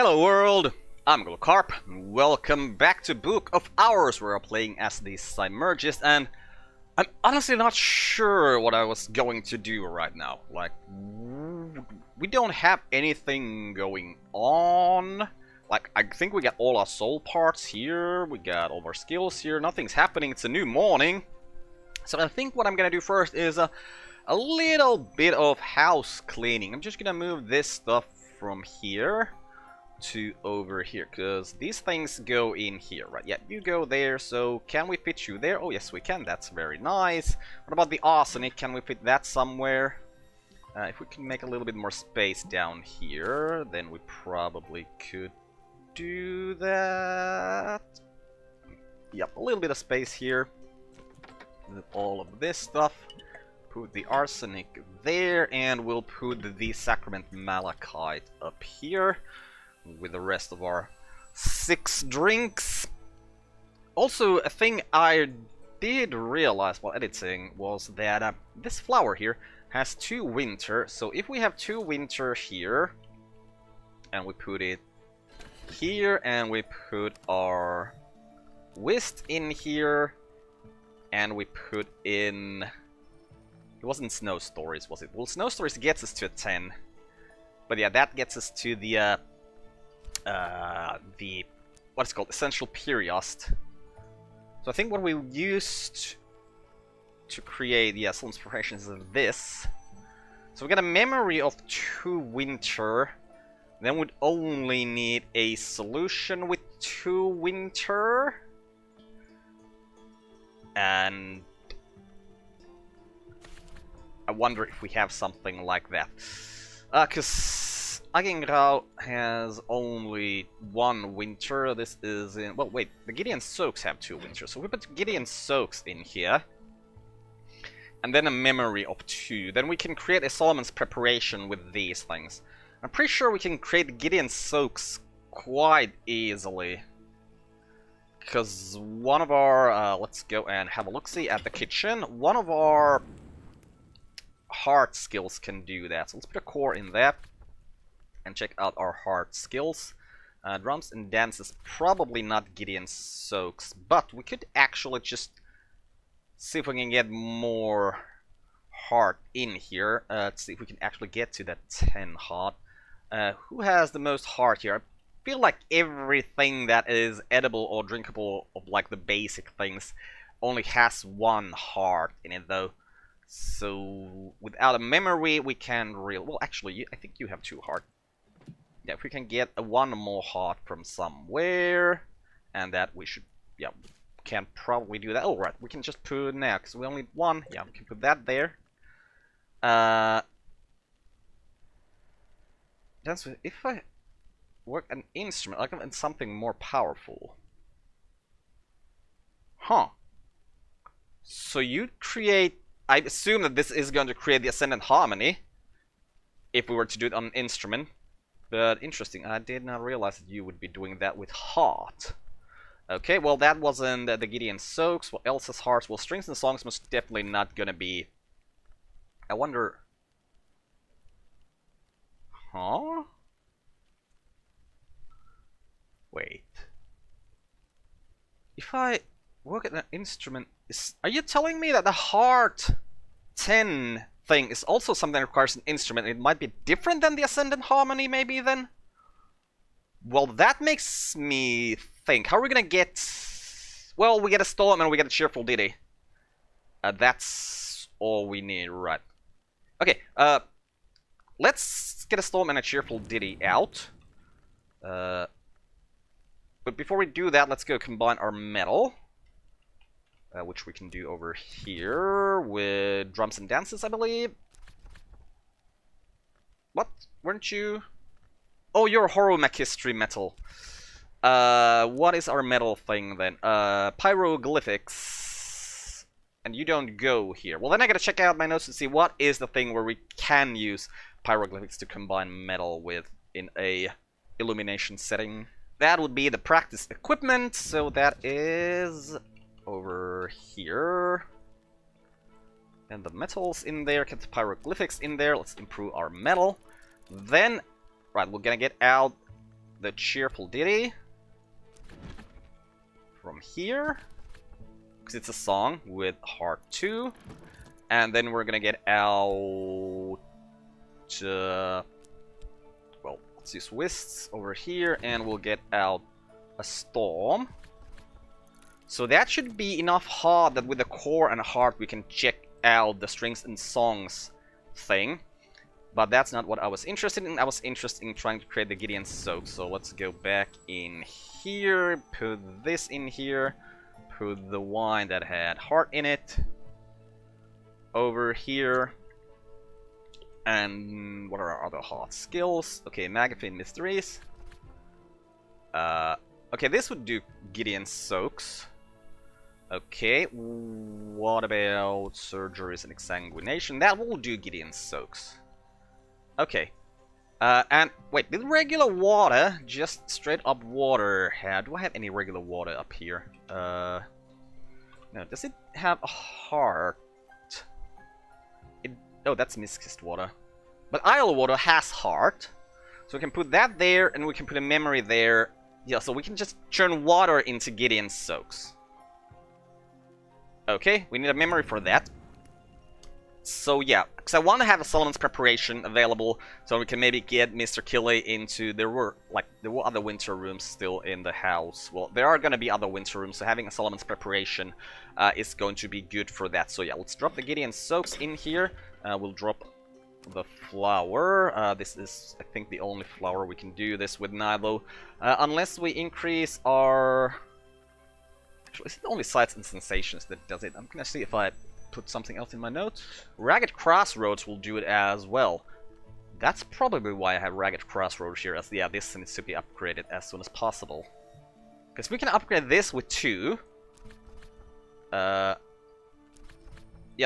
Hello world, I'm Uncle Carp. Welcome back to Book of Hours, where I'm playing as the Symurgist, and I'm honestly not sure what I was going to do right now. Like, we don't have anything going on. Like, I think we got all our soul parts here, we got all our skills here, nothing's happening, it's a new morning. So I think what I'm gonna do first is a little bit of house cleaning. I'm just gonna move this stuff from here to over here, because these things go in here, right? Yeah, you go there, so can we fit you there? Oh yes, we can, that's very nice. What about the arsenic? Can we fit that somewhere? If we can make a little bit more space down here, then we probably could do that. Yep, a little bit of space here. With all of this stuff. Put the arsenic there, and we'll put the sacrament malachite up here with the rest of our 6 drinks. Also, a thing I did realize while editing was that this flower here has 2 winter. So if we have 2 winter here, and we put it here, and we put our whist in here, and we put in... It wasn't Snow Stories, was it? Well, Snow Stories gets us to a 10. But yeah, that gets us to the what's it called? Essential Periost. So I think what we used to create the Soul Inspiration is this. So we got a memory of 2 winter. Then we'd only need a solution with 2 winter. And I wonder if we have something like that. Because Agengrau has only 1 winter. This is in... Well, wait. The Gideon Soaks have 2 winters. So we put Gideon Soaks in here. And then a memory of 2. Then we can create a Solomon's Preparation with these things. I'm pretty sure we can create Gideon Soaks quite easily. Because one of our... let's go and have a look-see at the kitchen. One of our heart skills can do that. So let's put a core in that. And check out our heart skills. Drums and dances, probably not Gideon Soaks. But we could actually just see if we can get more heart in here. Let's see if we can actually get to that 10 heart. Who has the most heart here? I feel like everything that is edible or drinkable of like the basic things only has 1 heart in it though. So without a memory we can really... Well, actually, I think you have 2 heart. Yeah, if we can get 1 more heart from somewhere, and that we should... Yeah, can probably do that. Oh, right, we can just put now, because we only need 1. Yeah, we can put that there. That's if I work an instrument, like in something more powerful. Huh. So you create... I assume that this is going to create the Ascendant Harmony, if we were to do it on an instrument. But interesting, I did not realize that you would be doing that with heart. Okay, well that wasn't the Gideon Soaks. What else is hearts? Well, strings and songs most definitely not gonna be... I wonder... Huh? Wait. If I work at an instrument... Are you telling me that the heart 10 thing is also something that requires an instrument? It might be different than the Ascendant Harmony, maybe, then? Well, that makes me think. How are we gonna get... Well, we get a Storm and we get a Cheerful Ditty. That's all we need, right. Okay, let's get a Storm and a Cheerful Ditty out. But before we do that, let's go combine our metal. Which we can do over here with drums and dances, I believe. What? Weren't you? Oh, you're Horomachistry metal. What is our metal thing then? Pyroglyphics. And you don't go here. Well, then I gotta check out my notes to see what is the thing where we can use pyroglyphics to combine metal with in a illumination setting. That would be the practice equipment, so that is... over here. And the metals in there, get the pyroglyphics in there. Let's improve our metal. Then, right, we're gonna get out the cheerful ditty from here, because it's a song with heart 2. And then we're gonna get out... well, let's use Wisps over here, and we'll get out a Storm. So that should be enough heart that with the core and heart we can check out the strings and songs thing. But that's not what I was interested in. I was interested in trying to create the Gideon Soak. So let's go back in here, put this in here, put the wine that had heart in it over here. And what are our other hot skills? Okay, Magafin Mysteries. Okay, this would do Gideon Soaks. Okay, what about Surgeries and Exsanguination? That will do Gideon Soaks. Okay. And wait, did regular water, just straight up water, do I have any regular water up here? No, does it have a heart? Oh, that's Mistkissed water. But Isle water has heart. So we can put that there, and we can put a memory there. Yeah, so we can just turn water into Gideon Soaks. Okay, we need a memory for that. So yeah, because I want to have a Solomon's Preparation available, so we can maybe get Mr. Killy into... There were other winter rooms still in the house. Well, there are going to be other winter rooms, so having a Solomon's Preparation is going to be good for that. So yeah, let's drop the Gideon Soaks in here. We'll drop the flower. This is, I think, the only flower we can do this with now, though. Unless we increase our... Actually, is it only Sights and Sensations that does it? I'm gonna see if I put something else in my notes. Ragged Crossroads will do it as well. That's probably why I have Ragged Crossroads here, as yeah, this needs to be upgraded as soon as possible. Because we can upgrade this with 2. Yeah,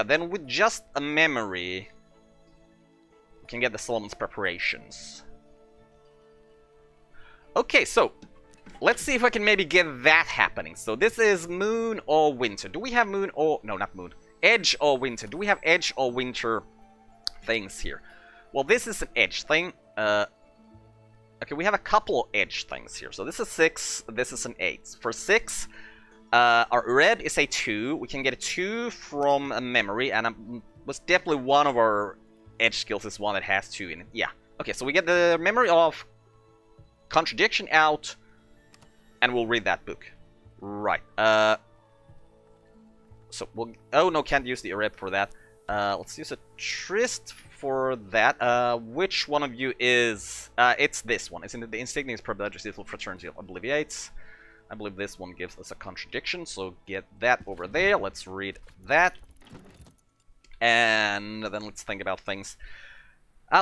then with just a memory, we can get the Solomon's Preparations. Okay, so let's see if I can maybe get that happening. So this is moon or winter. Do we have moon or... No, not moon. Edge or winter. Do we have edge or winter things here? Well, this is an edge thing. Okay, we have a couple edge things here. So this is 6, this is an 8. For 6, our red is a 2. We can get a 2 from a memory, and was definitely one of our edge skills is one that has 2 in it. Yeah. Okay, so we get the memory of Contradiction out, and we'll read that book. Right. So we'll... Oh, no, can't use the Areb for that. Let's use a Tryst for that. Which one of you is... it's this one. It's in the Insignias Privileges Evil Fraternity of Obliviates. I believe this one gives us a contradiction, so get that over there. Let's read that. And then let's think about things.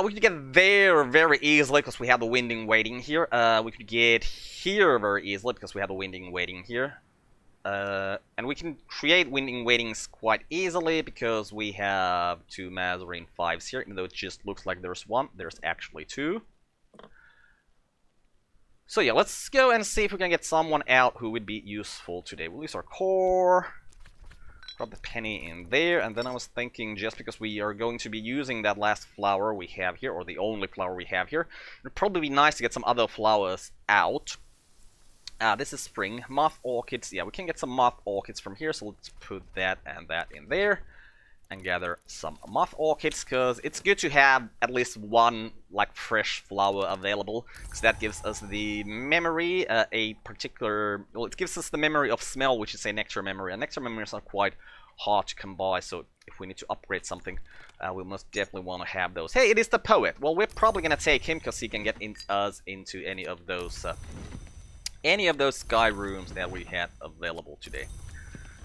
We could get there very easily because we have the Winding waiting here. We could get here very easily because we have the Winding waiting here. And we can create Winding waitings quite easily because we have 2 Mazarine 5s here, even though it just looks like there's 1. There's actually 2. So yeah, let's go and see if we can get someone out who would be useful today. We'll use our core. Drop the penny in there, and then I was thinking, just because we are going to be using that last flower we have here, or the only flower we have here, it would probably be nice to get some other flowers out. This is spring. Moth orchids. Yeah, we can get some moth orchids from here, so let's put that and that in there. And gather some moth orchids, because it's good to have at least one, like, fresh flower available. Because that gives us the memory, a particular... Well, it gives us the memory of smell, which is a nectar memory. And nectar memories are quite hard to come by, so if we need to upgrade something, we must definitely want to have those. Hey, it is the poet! Well, we're probably gonna take him, because he can get us into any of those sky rooms that we had available today.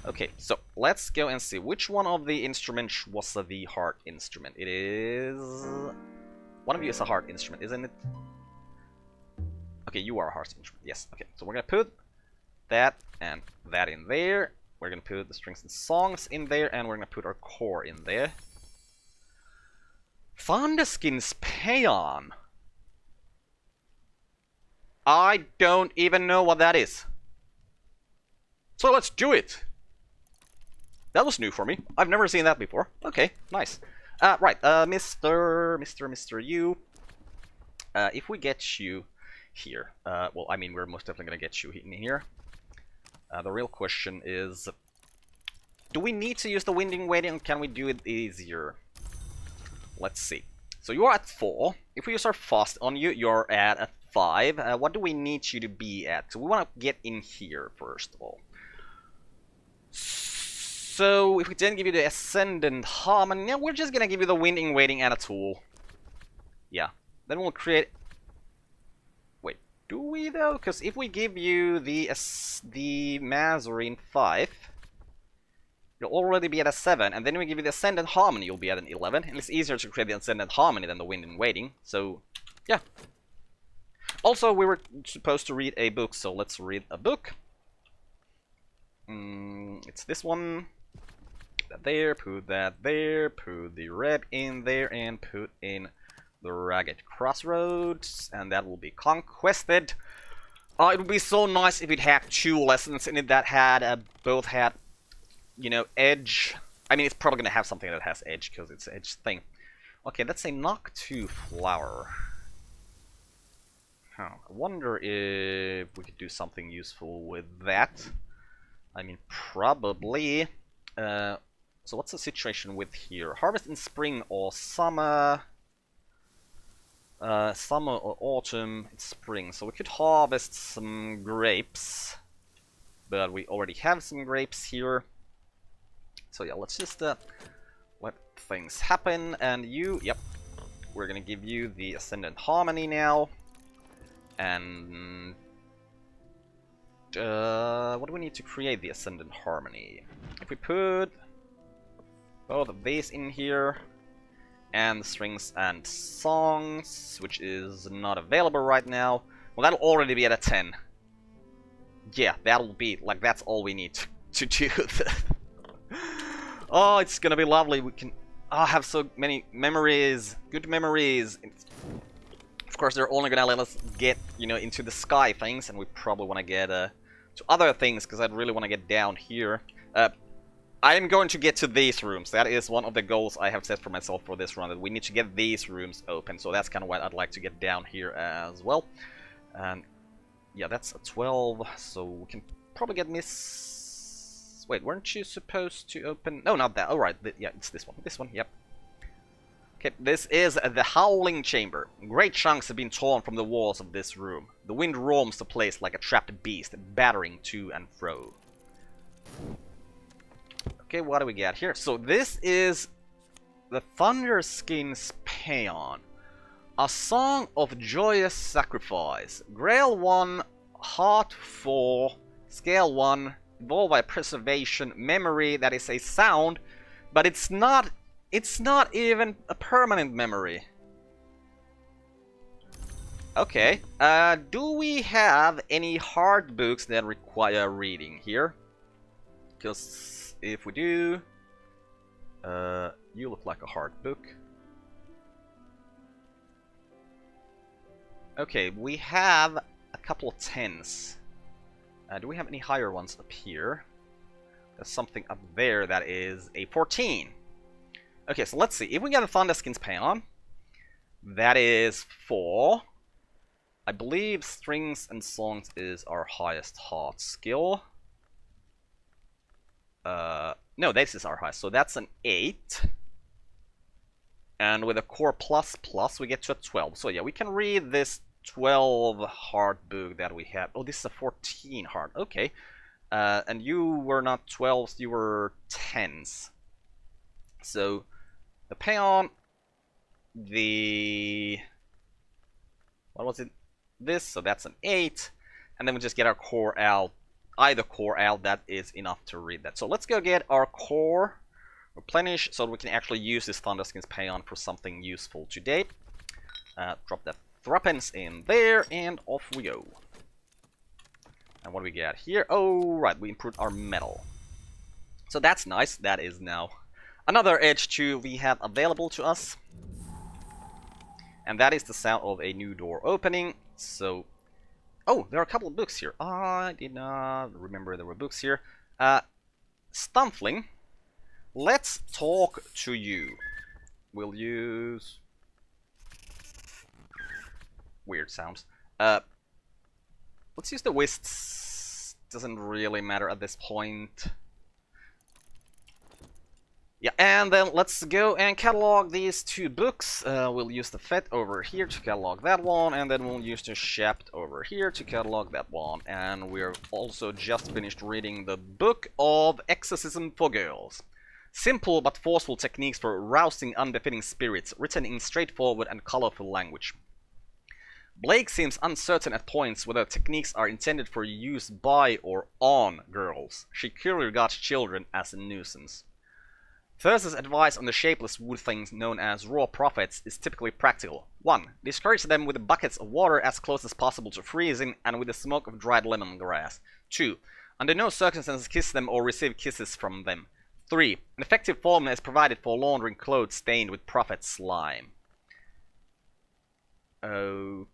Okay, so let's go and see which one of the instruments was the heart instrument. It is... One of you is a heart instrument, isn't it? Okay, you are a heart instrument. Yes, okay. So we're gonna put that and that in there. We're gonna put the strings and songs in there, and we're gonna put our core in there. Thunderskin's Paeon. I don't even know what that is. So let's do it! That was new for me. I've never seen that before. Okay, nice. Right, Mr. U. If we get you here. Well, I mean, we're most definitely gonna get you in here. The real question is, do we need to use the winding waiting, or can we do it easier? Let's see. So you're at 4. If we use our fast on you, you're at 5. What do we need you to be at? So we want to get in here first of all. So if we didn't give you the Ascendant Harmony, we're just gonna give you the winding waiting and a tool. Yeah. Then we'll create... Wait, do we though? Because if we give you the Mazarine 5, you'll already be at a 7, and then we give you the Ascendant Harmony, you'll be at an 11, and it's easier to create the Ascendant Harmony than the Winding Waiting, so yeah. Also, we were supposed to read a book, so let's read a book. It's this one. Put that there, put that there, put the red in there, and put in the Ragged Crossroads, and that will be conquested. It would be so nice if it had 2 lessons in it that had both had, you know, edge. I mean, it's probably gonna have something that has edge because it's an edge thing. Okay, that's a knock 2 flower. Huh. I wonder if we could do something useful with that. I mean, probably. So what's the situation with here? Harvest in spring or summer? Summer or autumn, it's spring. So we could harvest some grapes. But we already have some grapes here. So yeah, let's just let things happen. And you, yep, we're gonna give you the Ascendant Harmony now. And what do we need to create the Ascendant Harmony? If we put both of these in here, and strings and songs, which is not available right now, well, that'll already be at a 10. Yeah, that'll be, like, that's all we need to do. Oh, it's gonna be lovely. We can have so many memories, good memories. Of course, they're only gonna let us get, you know, into the sky things, and we probably want to get to other things, because I'd really want to get down here. I am going to get to these rooms. That is one of the goals I have set for myself for this run, that we need to get these rooms open, so that's kind of what I'd like to get down here as well. And yeah, that's a 12, so we can probably get Miss... Wait, weren't you supposed to open... No, not that. Alright, yeah, it's this one. This one, yep. Okay, this is the Howling Chamber. Great chunks have been torn from the walls of this room. The wind roams the place like a trapped beast, battering to and fro. Okay, what do we get here? So this is the Thunderskin's Paean. A song of joyous sacrifice. Grail 1, Heart 4, Scale 1, evolved by preservation, memory, that is a sound, but it's not even a permanent memory. Okay, do we have any hard books that require reading here? Because if we do, you look like a hard book. Okay, we have a couple of 10s. Do we have any higher ones up here? There's something up there that is a 14. Okay, so let's see. If we get a Thunderskin's Paean, that is 4. I believe strings and songs is our highest heart skill. No, this is our highest, so that's an 8. And with a core plus plus, we get to a 12. So yeah, we can read this 12 hard book that we have. Oh, this is a 14 hard. Okay. And you were not 12s, you were 10s. So the Paean, the... what was it? This, so that's an 8. And then we just get our core out. Either core out, that is enough to read that. So let's go get our core replenish so we can actually use this Thunderskin's Paean for something useful today. Drop that threepence in there, and off we go. And what do we get here? Oh, right, we improved our metal. So that's nice. That is now another edge 2 we have available to us. And that is the sound of a new door opening. So, oh, there are a couple of books here. I did not remember there were books here. Stunfling, let's talk to you. We'll use... weird sounds. let's use the Wists. Doesn't really matter at this point. Yeah, and then let's go and catalog these two books. We'll use the FET over here to catalog that one, and then we'll use the SHAPT over here to catalog that one. And we're also just finished reading the Book of Exorcism for Girls. Simple but forceful techniques for rousing unbefitting spirits, written in straightforward and colorful language. Blake seems uncertain at points whether techniques are intended for use by or on girls. She clearly regards children as a nuisance. Thurs's advice on the shapeless wood things known as raw prophets is typically practical. 1. Discourage them with buckets of water as close as possible to freezing and with the smoke of dried lemongrass. 2. Under no circumstances kiss them or receive kisses from them. 3. An effective formula is provided for laundering clothes stained with prophet slime. Okay,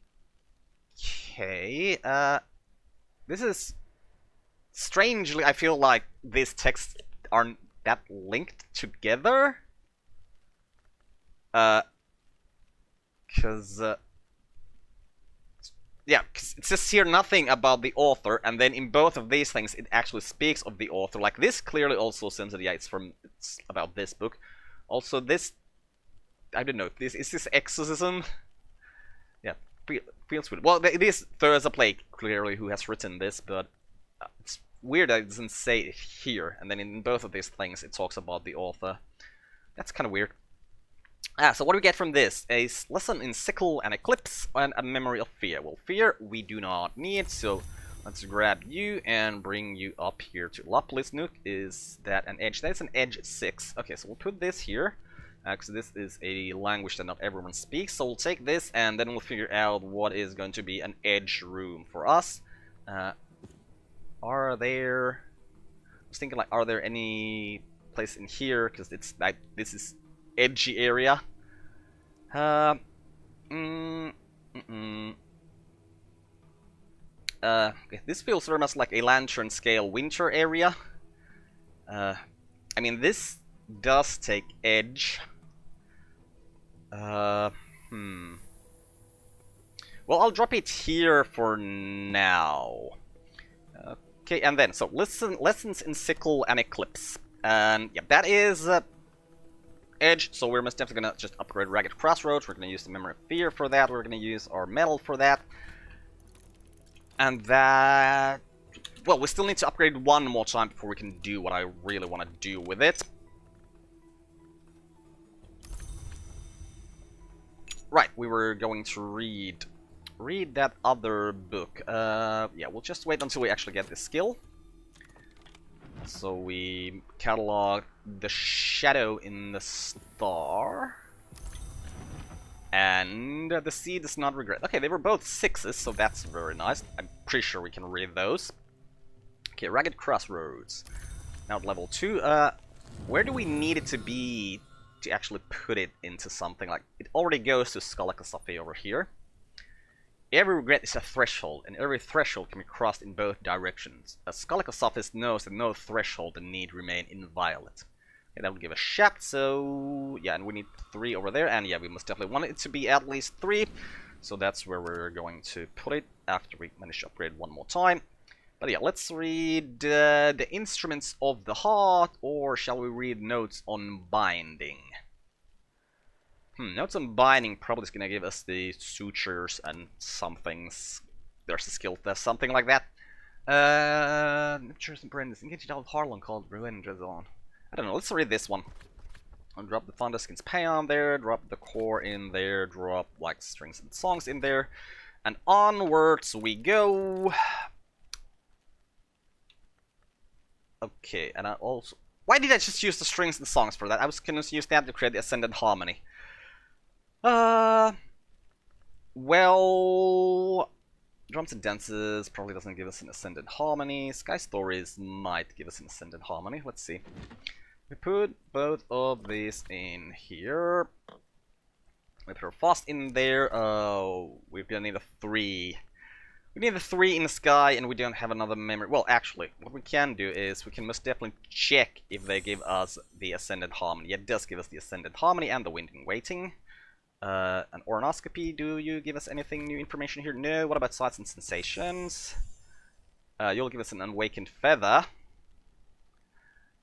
this is... Strangely, I feel like these texts aren't that linked together? Yeah, because it says here nothing about the author, and then in both of these things it actually speaks of the author. Like, this clearly also seems that, yeah, it's about this book. Also, this... I don't know, is this exorcism? Yeah, feels weird. Well, it is Thurza Blake, clearly, who has written this, but it's weird that it doesn't say it here, and then in both of these things it talks about the author. That's kind of weird. So what do we get from this? A lesson in Sickle and Eclipse, and a memory of fear. Well, fear we do not need, so let's grab you and bring you up here to Laplis Nook. Is that an edge? That's an edge 6. Okay, so we'll put this here, because this is a language that not everyone speaks, so we'll take this, and then we'll figure out what is going to be an edge room for us. Are there... I was thinking, like, are there any place in here? Because it's like, this is edgy area. This feels very much like a lantern scale winter area. I mean, this does take edge. Well, I'll drop it here for now. Okay, and then, so lessons in Sickle and Eclipse. And yeah, that is edge, so we're most definitely gonna just upgrade Ragged Crossroads. We're gonna use the Memory of Fear for that. We're gonna use our metal for that. And that... Well, we still need to upgrade one more time before we can do what I really want to do with it. Right, we were going to read that other book. Yeah, we'll just wait until we actually get this skill. So we catalog the Shadow in the Star. And the Sea Does Not Regret. Okay, they were both 6s, so that's very nice. I'm pretty sure we can read those. Okay, Ragged Crossroads. Now at level 2. Where do we need it to be to actually put it into something? Like, it already goes to Skalakasophi over here. Every regret is a threshold, and every threshold can be crossed in both directions. A Skalakasophist knows that no threshold need remain inviolate. Okay, that will give a shaft, so... yeah, and we need 3 over there, and yeah, we must definitely want it to be at least 3. So that's where we're going to put it, after we manage to upgrade one more time. But yeah, let's read the Instruments of the Heart, or shall we read Notes on Binding? Notes on Binding probably is going to give us the sutures and some things. There's a skill test, something like that. Natures and Brandis. Engage out of Harlan called Ruin Drazon. I don't know, let's read this one. I'll drop the Thunderskin's Payon there, drop the core in there, drop like strings and songs in there. And onwards we go. Okay, and I also... Why did I just use the strings and songs for that? I was going to use that to create the Ascendant Harmony. Well... Drums and Dances probably doesn't give us an Ascendant Harmony. Sky Stories might give us an Ascendant Harmony. Let's see. We put both of these in here. We put our Fast in there. Oh, we're gonna need a 3. We need a 3 in the Sky, and we don't have another memory. Well, actually, what we can do is we can most definitely check if they give us the Ascendant Harmony. Yeah, it does give us the Ascendant Harmony and the Wind in Waiting. An Ornoscopy, do you give us anything new information here? No. What about Sights and Sensations? You'll give us an Awakened Feather.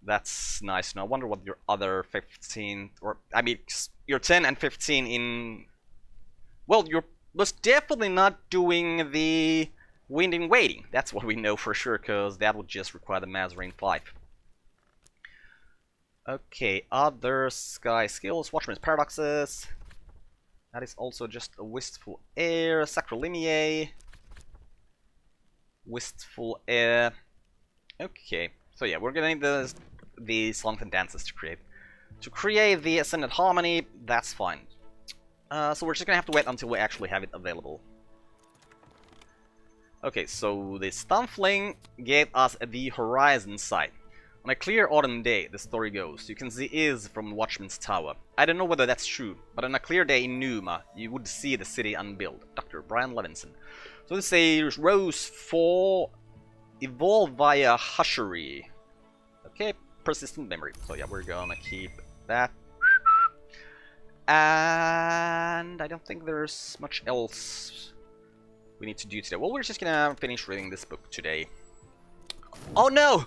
That's nice. Now I wonder what your other 15, or I mean, your 10 and 15 in. Well, you're most definitely not doing the Wind in Waiting. That's what we know for sure, because that would just require the Mazarine 5. Okay, other Sky skills. Watchman's Paradoxes. That is also just a Wistful Air. Sacralimier. Wistful Air. Okay, so yeah, we're gonna need the songs and dances to create. To create the Ascended Harmony, that's fine. So we're just gonna have to wait until we actually have it available. Okay, so the Stunfling gave us the Horizon Sight. On a clear autumn day, the story goes, you can see Iz from Watchman's Tower. I don't know whether that's true, but on a clear day in Numa, you would see the city unbuilt. Dr. Brian Levinson. So this is Rose 4, evolve via Hushery. Okay, persistent memory. So yeah, we're gonna keep that. And I don't think there's much else we need to do today. Well, we're just gonna finish reading this book today. Oh no!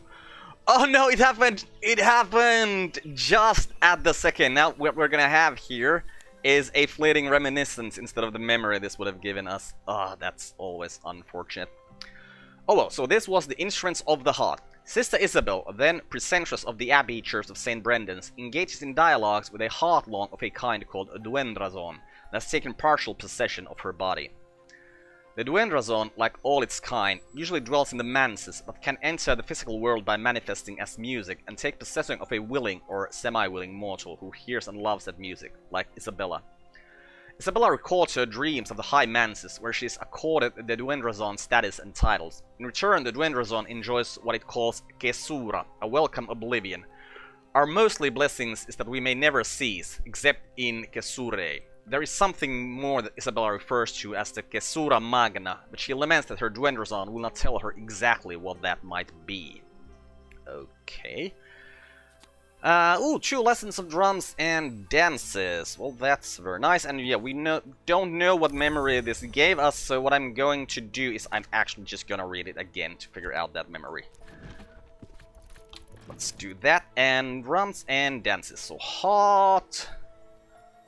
Oh no, it happened! It happened just at the second. Now what we're gonna have here is a fleeting reminiscence instead of the memory this would have given us. Ah, that's always unfortunate. Oh well, so this was the Instruments of the Heart. Sister Isabel, then precentress of the Abbey Church of St. Brendan's, engages in dialogues with a heartlong of a kind called Duendrazon that has taken partial possession of her body. The Duendrazon, like all its kind, usually dwells in the manses, but can enter the physical world by manifesting as music and take possession of a willing or semi-willing mortal who hears and loves that music, like Isabella. Isabella records her dreams of the high manses, where she is accorded the Duendrazon status and titles. In return, the Duendrazon enjoys what it calls Kesura, a welcome oblivion. Our mostly blessings is that we may never cease, except in Kesure. There is something more that Isabella refers to as the Kesura Magna, but she laments that her Duendrazon will not tell her exactly what that might be. Okay. Ooh, 2 lessons of drums and dances. Well, that's very nice. And yeah, we don't know what memory this gave us, so what I'm going to do is I'm actually just gonna read it again to figure out that memory. Let's do that. And drums and dances. So, heart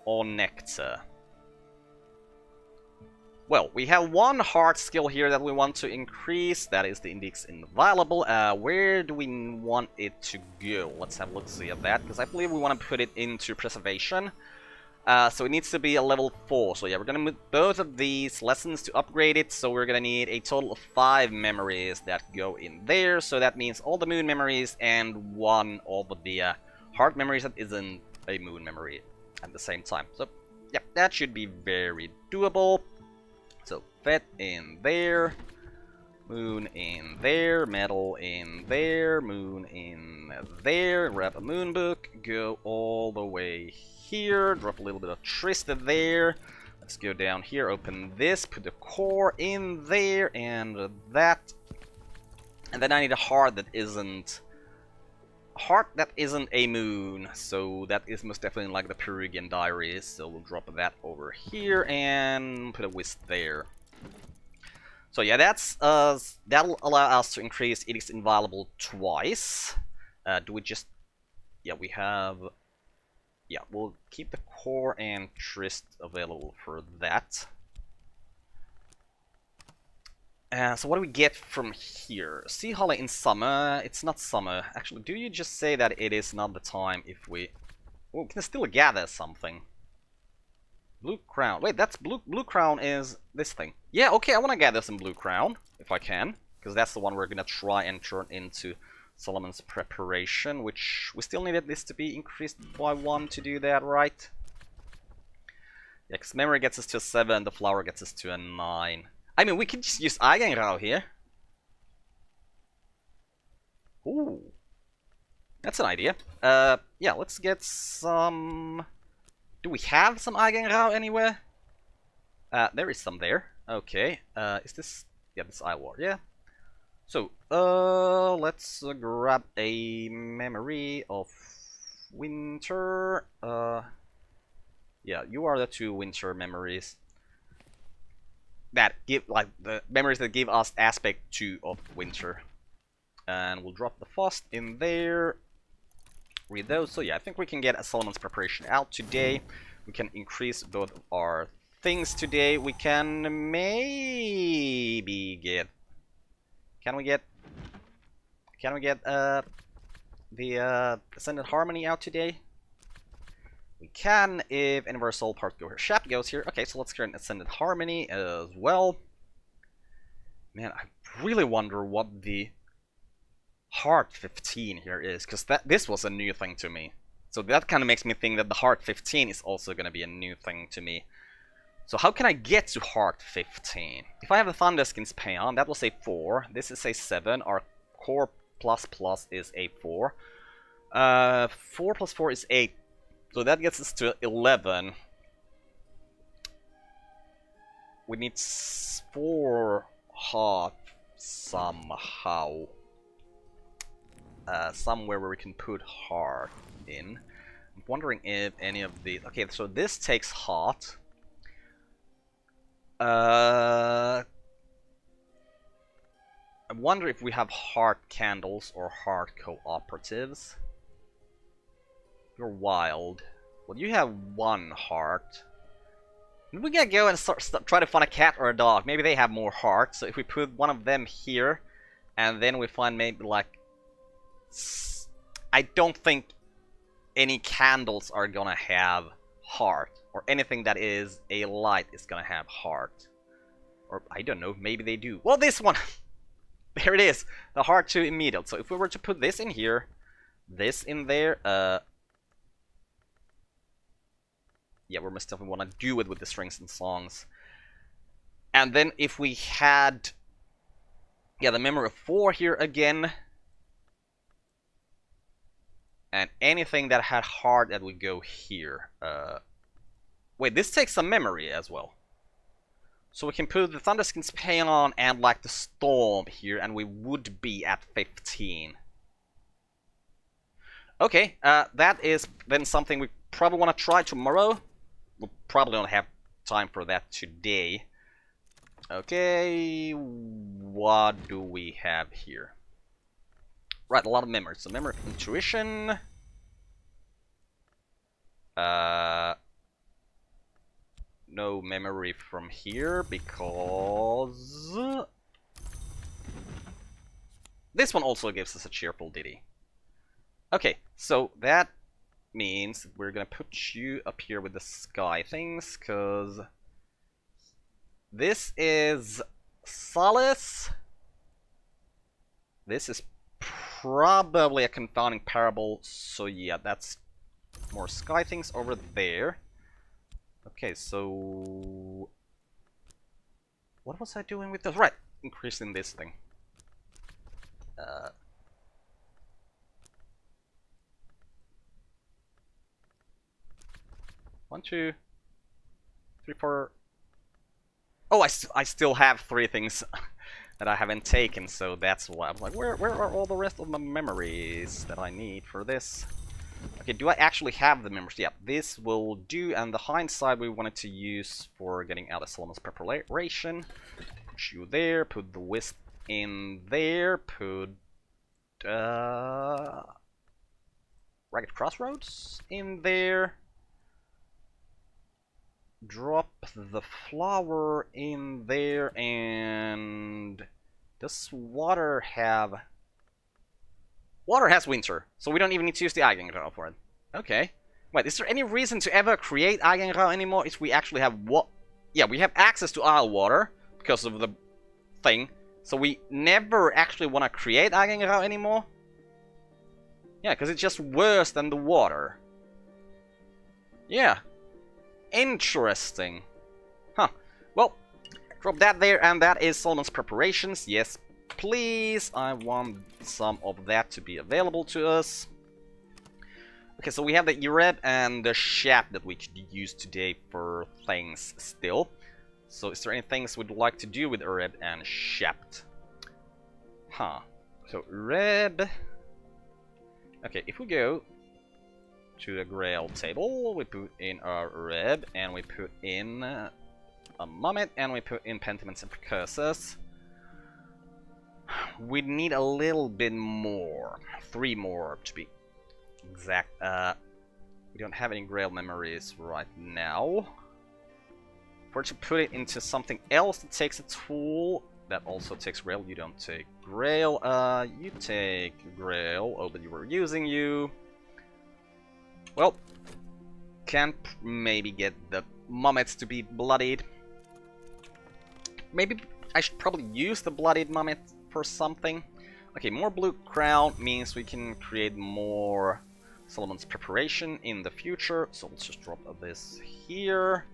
or nectar? Well, we have 1 heart skill here that we want to increase. That is the Index Inviolable. Where do we want it to go? Let's have a look-see at that, because I believe we want to put it into Preservation. So it needs to be a level 4. So yeah, we're going to move both of these lessons to upgrade it. So we're going to need a total of 5 memories that go in there. So that means all the moon memories and 1 of the heart memories that isn't a moon memory at the same time. So yeah, that should be very doable. So, Fet in there, Moon in there, Metal in there, Moon in there, grab a Moon Book, go all the way here, drop a little bit of Trista there, let's go down here, open this, put the core in there, and that, and then I need a heart that isn't a moon, so that is most definitely like the Peruvian Diaries, so we'll drop that over here and put a wisp there. So yeah, that'll allow us to increase Edict's Inviolable twice. Do we just... yeah, we have... yeah, we'll keep the core and Trist available for that. So what do we get from here? Sea Holly in summer. It's not summer. Actually, do you just say that it is not the time if we... oh, we can still gather something. Blue Crown. Wait, that's Blue Crown is this thing. Yeah, okay, I want to gather some Blue Crown, if I can. Because that's the one we're going to try and turn into Solomon's Preparation, which we still needed this to be increased by 1 to do that, right? Yeah, because memory gets us to a 7, the flower gets us to a 9. I mean, we can just use Eigenrau here. Ooh. That's an idea. Yeah, let's get some... do we have some Eigenrau anywhere? There is some there. Okay. Is this... yeah, this Iwar, yeah. So, let's grab a memory of winter. Yeah, you are the 2 winter memories. that give, like, the memories that give us aspect 2 of winter. And we'll drop the frost in there. Read those. So yeah, I think we can get a Solomon's preparation out today. We can increase both of our things today. We can maybe get... Can we get the Ascended Harmony out today? We can, if any of our soul parts go here. Shap goes here. Okay, so let's get an Ascended Harmony as well. Man, I really wonder what the Heart 15 here is, because this was a new thing to me. So that kind of makes me think that the Heart 15 is also going to be a new thing to me. So how can I get to Heart 15? If I have the Thunderskin's Payon, that was a 4. This is a 7. Our Core plus plus is a 4. 4 plus 4 is 8. So that gets us to 11. We need 4 heart somehow. Somewhere where we can put heart in. I'm wondering if any of these... Okay, so this takes heart. I wonder if we have heart candles or heart cooperatives. You're wild. Well, you have 1 heart. We gotta go and try to find a cat or a dog. Maybe they have more hearts. So if we put one of them here, and then we find maybe like... I don't think any candles are gonna have heart. Or anything that is a light is gonna have heart. Or, I don't know, maybe they do. Well, this one! There it is! The heart to immediate. So if we were to put this in here, this in there, yeah, we must definitely want to do it with the strings and songs. And then if we had... Yeah, the memory of 4 here again. And anything that had heart that would go here. Wait, this takes some memory as well. So we can put the Thunderskin's Payon and like the Storm here, and we would be at 15. Okay, that is then something we probably want to try tomorrow. We'll probably don't have time for that today. Okay, what do we have here? Right, a lot of memories. So memory of intuition. No memory from here because this one also gives us a cheerful ditty. Okay, so that means we're gonna put you up here with the sky things, because this is Solace. This is probably a confounding parable, so yeah, that's more sky things over there. Okay, so what was I doing with those? Right, increasing this thing. 1, 2, 3, 4. Oh, I still have 3 things that I haven't taken, so that's why I'm like, where are all the rest of my memories that I need for this? Okay, do I actually have the memories? Yeah, this will do, and the hindsight we wanted to use for getting out of Solomon's preparation. Put you there, put the wisp in there, put Ragged Crossroads in there. Drop the flower in there, and does water have... Water has winter, so we don't even need to use the Eigengrau for it. Okay. Wait, is there any reason to ever create Eigengrau anymore if we actually have what? Yeah, we have access to Isle Water because of the thing, so we never actually want to create Eigengrau anymore? Yeah, because it's just worse than the water. Yeah. Interesting. Huh. Well, drop that there, and that is Solomon's preparations. Yes, please. I want some of that to be available to us. Okay, so we have the Ereb and the Shap that we could use today for things still. So is there any things we'd like to do with Ereb and Shapt? Huh. So Ereb... Okay, if we go to the Grail table, we put in our Ereb, and we put in a Mummet, and we put in Pentiments and Precursors. We need a little bit more. 3 more to be exact. We don't have any Grail memories right now. For to put it into something else that takes a tool, that also takes Grail. You don't take Grail. You take Grail. Oh, but you were using you. Well, can't maybe get the Mummets to be bloodied. Maybe I should probably use the bloodied Mummet for something. Okay, more blue crown means we can create more Solomon's Preparation in the future. So let's just drop this here.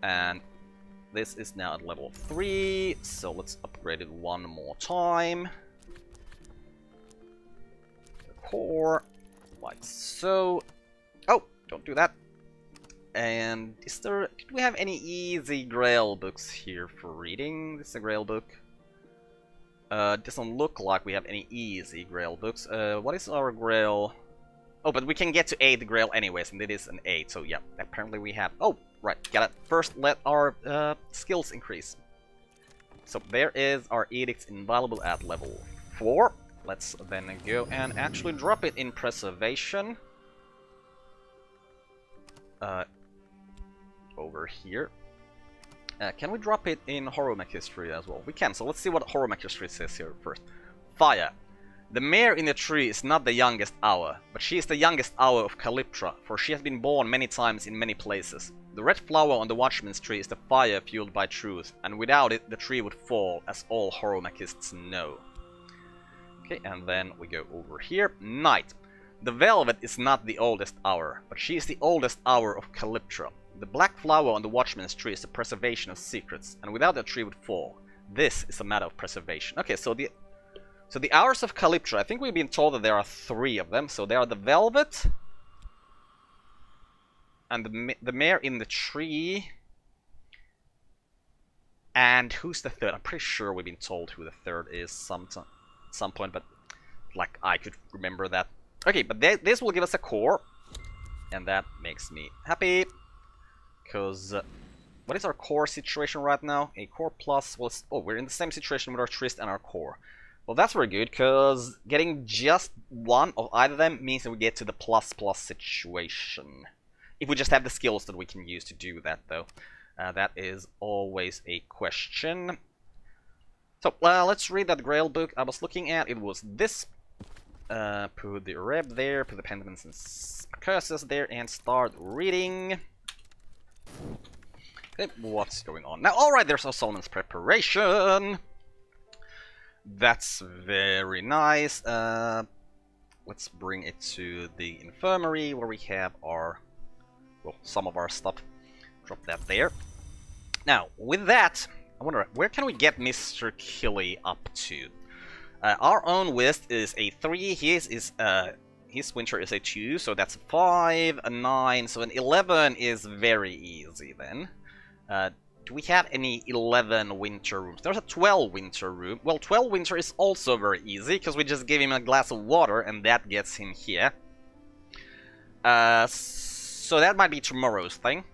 And this is now at level 3. So let's upgrade it one more time. The core, like so. Oh, don't do that. And is there... did we have any easy Grail books here for reading? This is a Grail book. Doesn't look like we have any easy Grail books. What is our Grail? Oh, but we can get to 8 Grail anyways, and it is an 8, so yeah, apparently we have... oh, right, got it. First, let our skills increase. So there is our Edicts Invaluable at level 4. Let's then go and actually drop it in Preservation. Over here. Can we drop it in Horror-Mech History as well? We can, so let's see what Horror-Mech History says here first. Fire. The mare in the tree is not the youngest hour, but she is the youngest hour of Calyptra, for she has been born many times in many places. The red flower on the watchman's tree is the fire fueled by truth, and without it the tree would fall, as all Horror-Mechists know. Okay, and then we go over here. Night. The velvet is not the oldest hour, but she is the oldest hour of Calyptra. The black flower on the watchman's tree is the preservation of secrets, and without the tree would fall. This is a matter of preservation. Okay, so the hours of Calyptra, I think we've been told that there are 3 of them. So they are the velvet, and the mare in the tree, and who's the third? I'm pretty sure we've been told who the third is some point, but like I could remember that. Okay, but this will give us a core, and that makes me happy. Because, what is our core situation right now? A core plus, well, oh, we're in the same situation with our Trist and our core. Well, that's very good, because getting just one of either of them means that we get to the plus situation. If we just have the skills that we can use to do that, though. That is always a question. So, let's read that Grail book I was looking at. It was this. Put the Reb there, put the Pentiments and Curses there, and start reading. Okay, what's going on now? Alright, there's our Solomon's Preparation. That's very nice. Let's bring it to the infirmary where we have our, well, some of our stuff. Drop that there. Now, with that, I wonder, where can we get Mr. Killy up to? Our own Wist is a 3, his Winter is a 2, so that's a 5, a 9, so an 11 is very easy then. Do we have any 11 winter rooms? There's a 12 winter room. Well, 12 winter is also very easy, because we just give him a glass of water, and that gets him here. So that might be tomorrow's thing.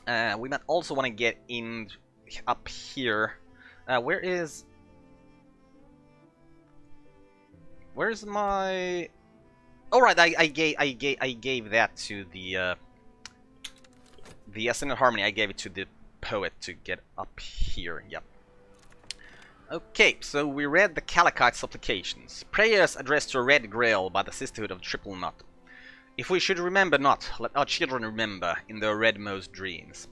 We might also want to get in up here. Where's my... oh, right, I gave that to the Ascendant Harmony. I gave it to the poet to get up here. Yep. Okay, so we read the Calicite Supplications. Prayers addressed to a red grail by the Sisterhood of Triple Knot. If we should remember not, let our children remember in their redmost dreams.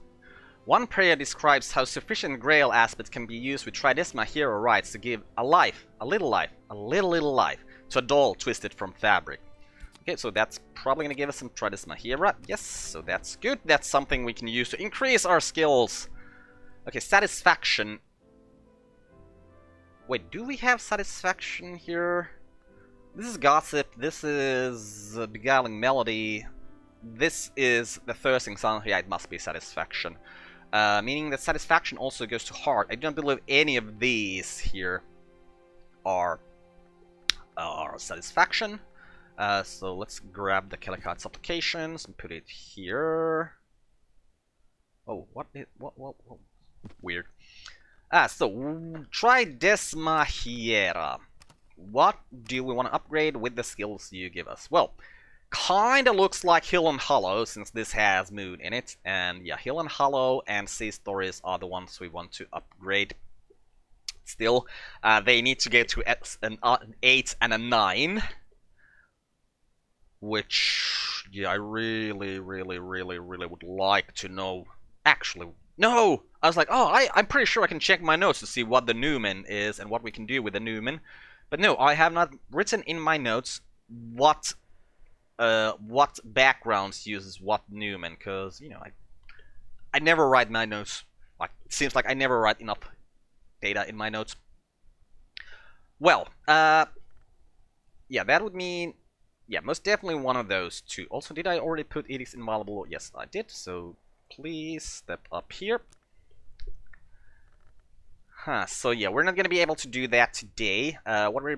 One prayer describes how sufficient grail aspects can be used with Tridesma hero rites to give a life, a little life, a little life, to a doll twisted from fabric. Okay, so that's probably gonna give us some Tridesma hero. Yes, so that's good. That's something we can use to increase our skills. Okay, Satisfaction. Wait, do we have Satisfaction here? This is Gossip, this is Beguiling Melody, this is the Thirsting Sun. Yeah, it must be Satisfaction. Meaning that Satisfaction also goes to Heart. I don't believe any of these here are Satisfaction. So let's grab the Calicite Supplications and put it here. Oh, what? Weird. Ah, so try Desmahiera. What do we want to upgrade with the skills you give us? Well, kinda looks like Hill and Hollow since this has moon in it, and yeah, Hill and Hollow and Sea Stories are the ones we want to upgrade. Still, they need to get to an 8 and a 9, which yeah, I really would like to know. Actually, no! I was like, oh, I'm pretty sure I can check my notes to see what the Newman is and what we can do with the Newman. But no, I have not written in my notes what backgrounds uses what Newman, because, you know, I never write my notes. Like, it seems like I never write enough data in my notes. Well, yeah, that would mean, yeah, most definitely one of those two. Also, did I already put it is invaluable? Yes, I did, so please step up here. Huh, so yeah, we're not going to be able to do that today. What we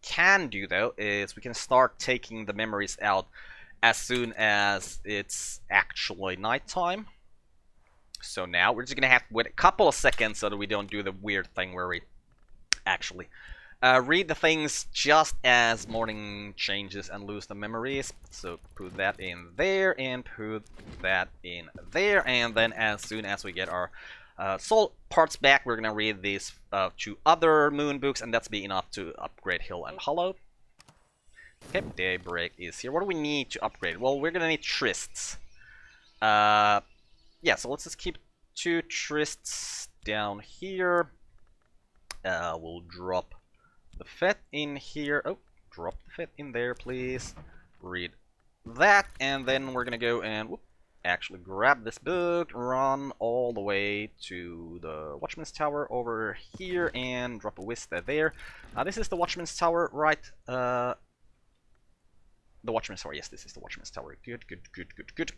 can do, though, is we can start taking the memories out as soon as it's actually nighttime. So now we're just going to have to wait a couple of seconds so that we don't do the weird thing where we actually read the things just as morning changes and lose the memories. So put that in there and put that in there, and then as soon as we get our soul parts back, we're gonna read these 2 other moon books, and that's be enough to upgrade Hill and Hollow. Okay, Daybreak is here. What do we need to upgrade? Well, we're gonna need Trysts. Yeah, so let's just keep 2 Trysts down here. We'll drop the Fet in here. Oh, drop the Fet in there, please. Read that, and then we're gonna go and actually grab this book, run all the way to the Watchman's Tower over here, and drop a Wista there. This is the Watchman's Tower, right? The Watchman's Tower, yes, this is the Watchman's Tower. Good.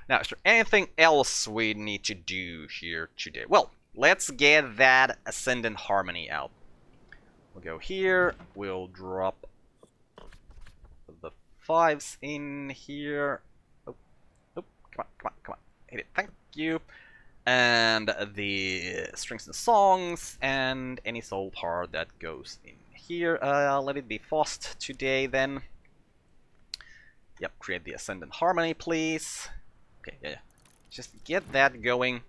Now, is there anything else we need to do here today? Well, let's get that Ascendant Harmony out. We'll go here, we'll drop the 5s in here. Oh, come on, hit it, thank you. And the strings and songs, and any soul part that goes in here. Let it be fast today then. Yep, create the Ascendant Harmony, please. Okay, yeah. Just get that going.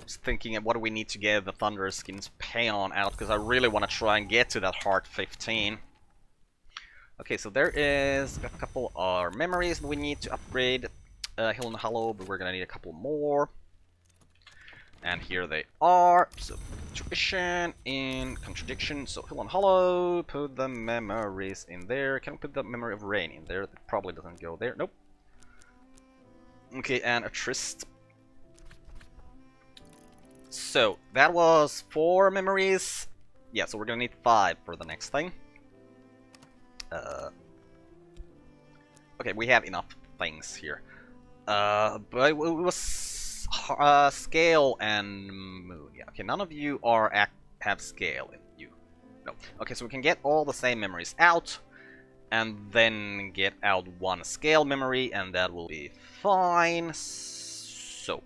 Just thinking of what do we need to get the Thunder Skins Payon out, because I really want to try and get to that Heart 15. Okay, so there is a couple of memories that we need to upgrade. Hill and Hollow, but we're gonna need a couple more. And here they are. So, tuition in contradiction. So, Hill and Hollow, put the memories in there. Can we put the memory of rain in there? That probably doesn't go there. Nope. Okay, and a Tryst. So, that was 4 memories. Yeah, so we're gonna need 5 for the next thing. Okay, we have enough things here. But it was scale and moon. Yeah, okay, none of you are have scale in you. No. Okay, so we can get all the same memories out, and then get out 1 scale memory, and that will be fine. So,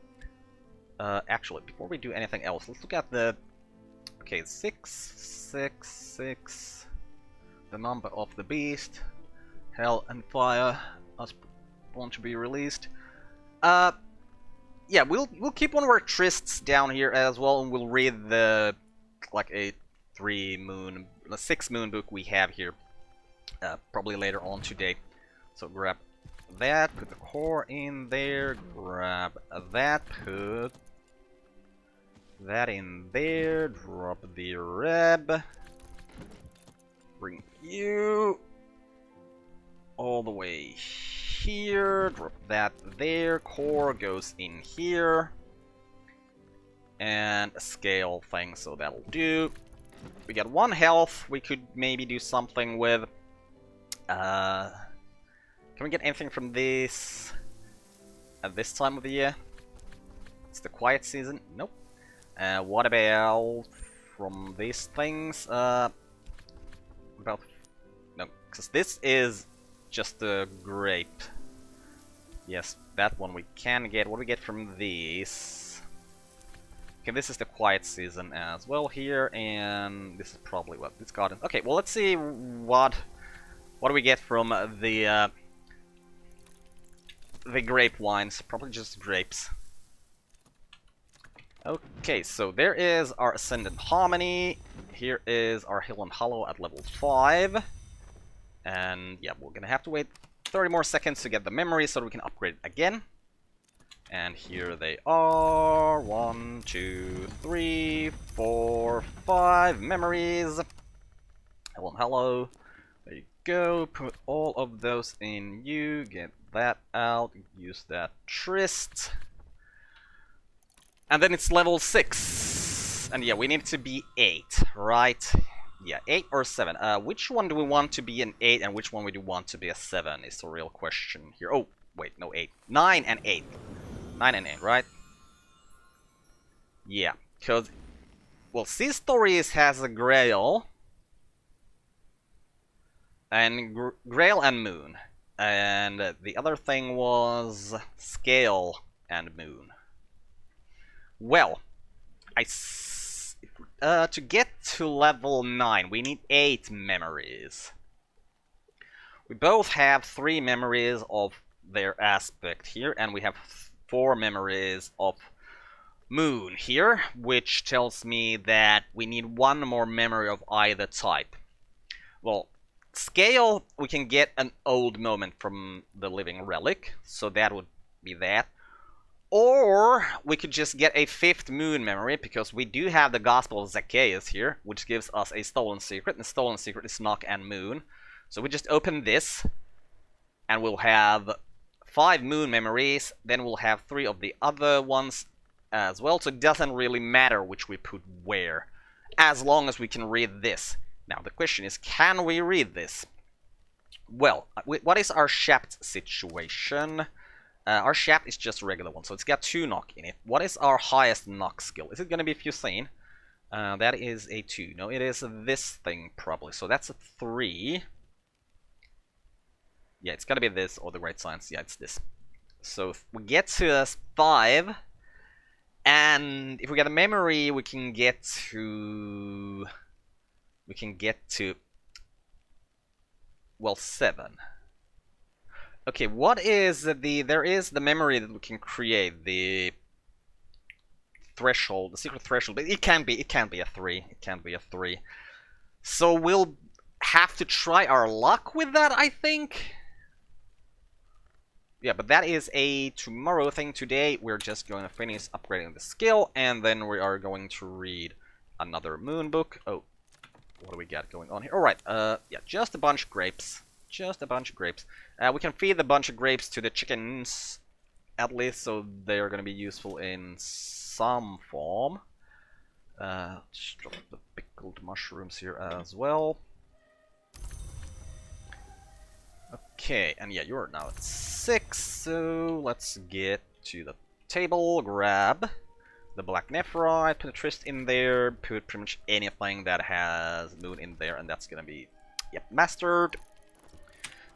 actually, before we do anything else, let's look at the... Okay, 666, the number of the beast, hell and fire, us want to be released. Yeah, we'll keep one of our Trysts down here as well, and we'll read the like a 6 moon book we have here, probably later on today. So grab that, put the core in there, grab that, put that in there, drop the reb, bring you all the way here, drop that there, core goes in here, and a scale thing, so that'll do. We got 1 health, we could maybe do something with. Can we get anything from this at this time of the year? It's the quiet season? Nope. What about from these things? About... No, because this is just a grape. Yes, that one we can get. What do we get from these? Okay, this is the quiet season as well here, and this is probably what this garden. Okay, well let's see what do we get from the grape wines. Probably just grapes. Okay, so there is our Ascendant Harmony. Here is our Hill and Hollow at level 5. And yeah, we're gonna have to wait 30 more seconds to get the memories so we can upgrade it again. And here they are. 1, 2, 3, 4, 5 memories. Hill and Hollow. There you go. Put all of those in you. Get that out. Use that Tryst. And then it's level 6. And yeah, we need to be 8, right? Yeah, 8 or 7. Which one do we want to be an 8 and which one we do want to be a 7 is the real question here. Oh, wait, no, 8. 9 and 8. 9 and 8, right? Yeah, because, well, Sea Stories has a Grail. And Grail and Moon. And the other thing was Scale and Moon. Well, to get to level 9, we need 8 memories. We both have 3 memories of their aspect here, and we have 4 memories of Moon here, which tells me that we need 1 more memory of either type. Well, Scale, we can get an old moment from the Living Relic, so that would be that. Or we could just get a 5th Moon memory, because we do have the Gospel of Zacchaeus here, which gives us a Stolen Secret, and the Stolen Secret is Nock and Moon. So we just open this, and we'll have 5 Moon memories, then we'll have 3 of the other ones as well, so it doesn't really matter which we put where, as long as we can read this. Now the question is, can we read this? Well, what is our Shapt situation? Our Shapt is just a regular one, so it's got 2 Nock in it. What is our highest Nock skill? Is it going to be Fusane? That is a 2. No, it is this thing, probably. So that's a 3. Yeah, it's got to be this or the Great Science. Yeah, it's this. So if we get to 5, and if we get a memory, we can get to... well, 7. Okay, what is there is the memory that we can create, the threshold, the secret threshold, but it can't be a 3. It can't be a 3. So we'll have to try our luck with that, I think. Yeah, but that is a tomorrow thing. Today we're just going to finish upgrading the skill, and then we are going to read another Moon book. Oh, what do we got going on here? Alright, yeah, just a bunch of grapes. Just a bunch of grapes. We can feed a bunch of grapes to the chickens, at least, so they are going to be useful in some form. Just drop the pickled mushrooms here as well. Okay, and yeah, you're now at 6, so let's get to the table, grab the black nephrite, put a Tryst in there, put pretty much anything that has Moon in there, and that's going to be, yep, mastered.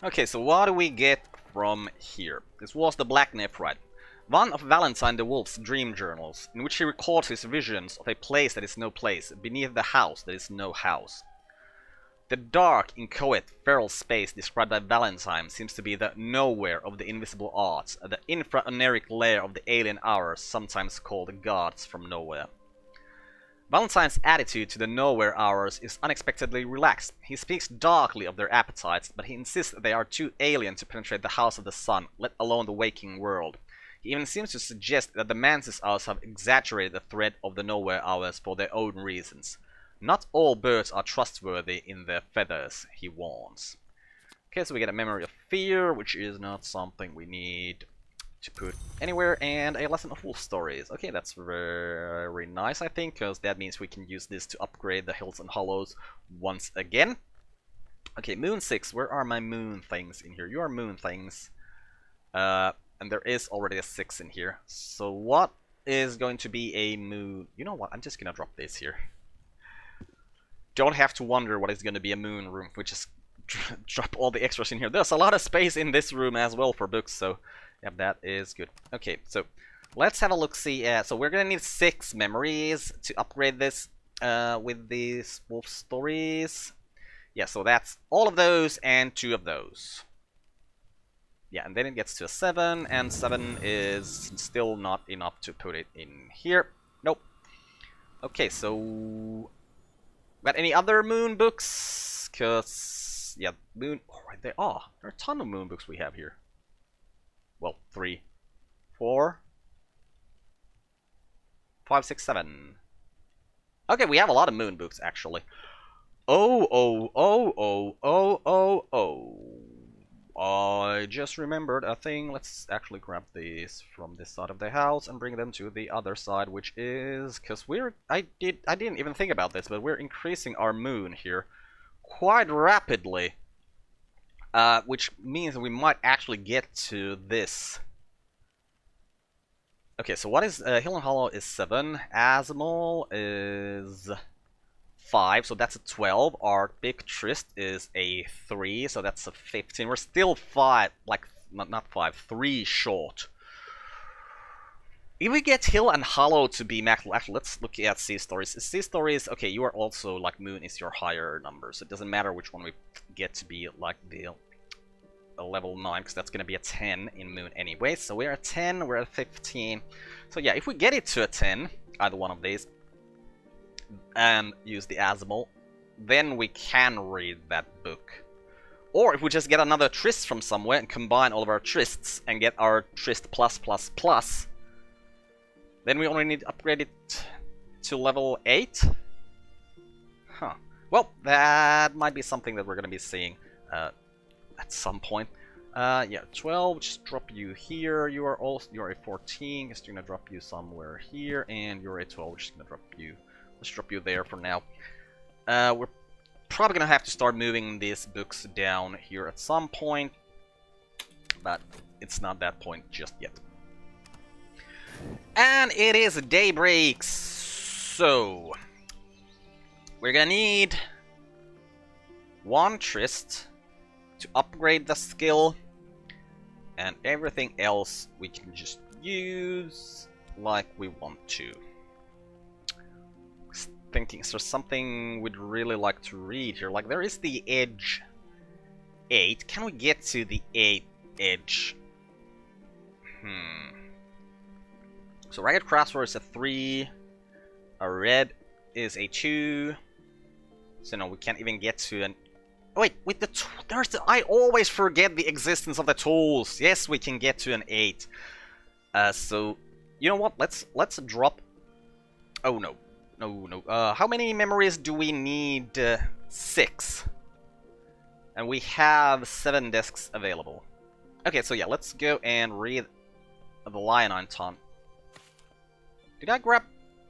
Okay, so what do we get from here? This was the Black Nephrite, one of Valentine the Wolf's dream journals, in which he records his visions of a place that is no place, beneath the house that is no house. The dark, inchoate, feral space described by Valentine seems to be the nowhere of the invisible arts, the infra-oneric lair of the alien hours, sometimes called gods from nowhere. Valentine's attitude to the nowhere hours is unexpectedly relaxed. He speaks darkly of their appetites, but he insists that they are too alien to penetrate the house of the sun, let alone the waking world. He even seems to suggest that the Mantis owls have exaggerated the threat of the nowhere hours for their own reasons. Not all birds are trustworthy in their feathers, he warns. Okay, so we get a memory of fear, which is not something we need to put anywhere, and a lesson of wolf stories. Okay, that's very nice, I think, because that means we can use this to upgrade the hills and hollows once again. Okay, Moon 6, where are my Moon things in here? You are Moon things. And there is already a 6 in here. So what is going to be a Moon? You know what, I'm just gonna drop this here. Don't have to wonder what is going to be a Moon room. We just drop all the extras in here. There's a lot of space in this room as well for books, so Yep, that is good. Okay, so let's have a look-see. So we're gonna need 6 memories to upgrade this with these wolf stories. Yeah, so that's all of those and 2 of those. Yeah, and then it gets to a 7, and 7 is still not enough to put it in here. Nope. Okay, so... got any other moon books? Because, yeah, moon... oh, right there. Oh, there are a ton of moon books we have here. Well, 3, 4, 5, 6, 7. Okay, we have a lot of moon books, actually. Oh. I just remembered a thing. Let's actually grab these from this side of the house and bring them to the other side, which is... because I didn't even think about this, but we're increasing our moon here quite rapidly. Which means we might actually get to this. Okay, so what is... Hill and Hollow is 7. Azimal is 5, so that's a 12. Our Big Tryst is a 3, so that's a 15. We're still 5, like, not 5, 3 short. If we get Hill and Hollow to be max... actually, let's look at Sea Stories. Sea Stories, okay, you are also, like, Moon is your higher number, so it doesn't matter which one we get to be, like, a level 9, because that's going to be a 10 in Moon anyway. So we're at 10, we're at 15. So yeah, if we get it to a 10, either one of these, and use the Azimal, then we can read that book. Or if we just get another Tryst from somewhere and combine all of our Trysts and get our Tryst plus, then we only need to upgrade it to level 8. Huh. Well, that might be something that we're going to be seeing at some point. Yeah, 12, just drop you here. You're a 14, just gonna drop you somewhere here, and you're a 12, just gonna drop you. Let's drop you there for now. We're probably gonna have to start moving these books down here at some point, but it's not that point just yet. And it is daybreak, so we're gonna need 1 Tryst to upgrade the skill, and everything else we can just use like we want to. Thinking, is there something we'd really like to read here? Like, there is the Edge 8. Can we get to the 8th edge? So Ragged Crossroad is a 3. A red is a 2. So no, we can't even get to an... oh, wait, with the there's the... I always forget the existence of the tools. Yes, we can get to an 8. So, you know what? Let's drop... oh, no. No. How many memories do we need? 6. And we have 7 discs available. Okay, so yeah, let's go and read the Lionine Taunt. Did I grab...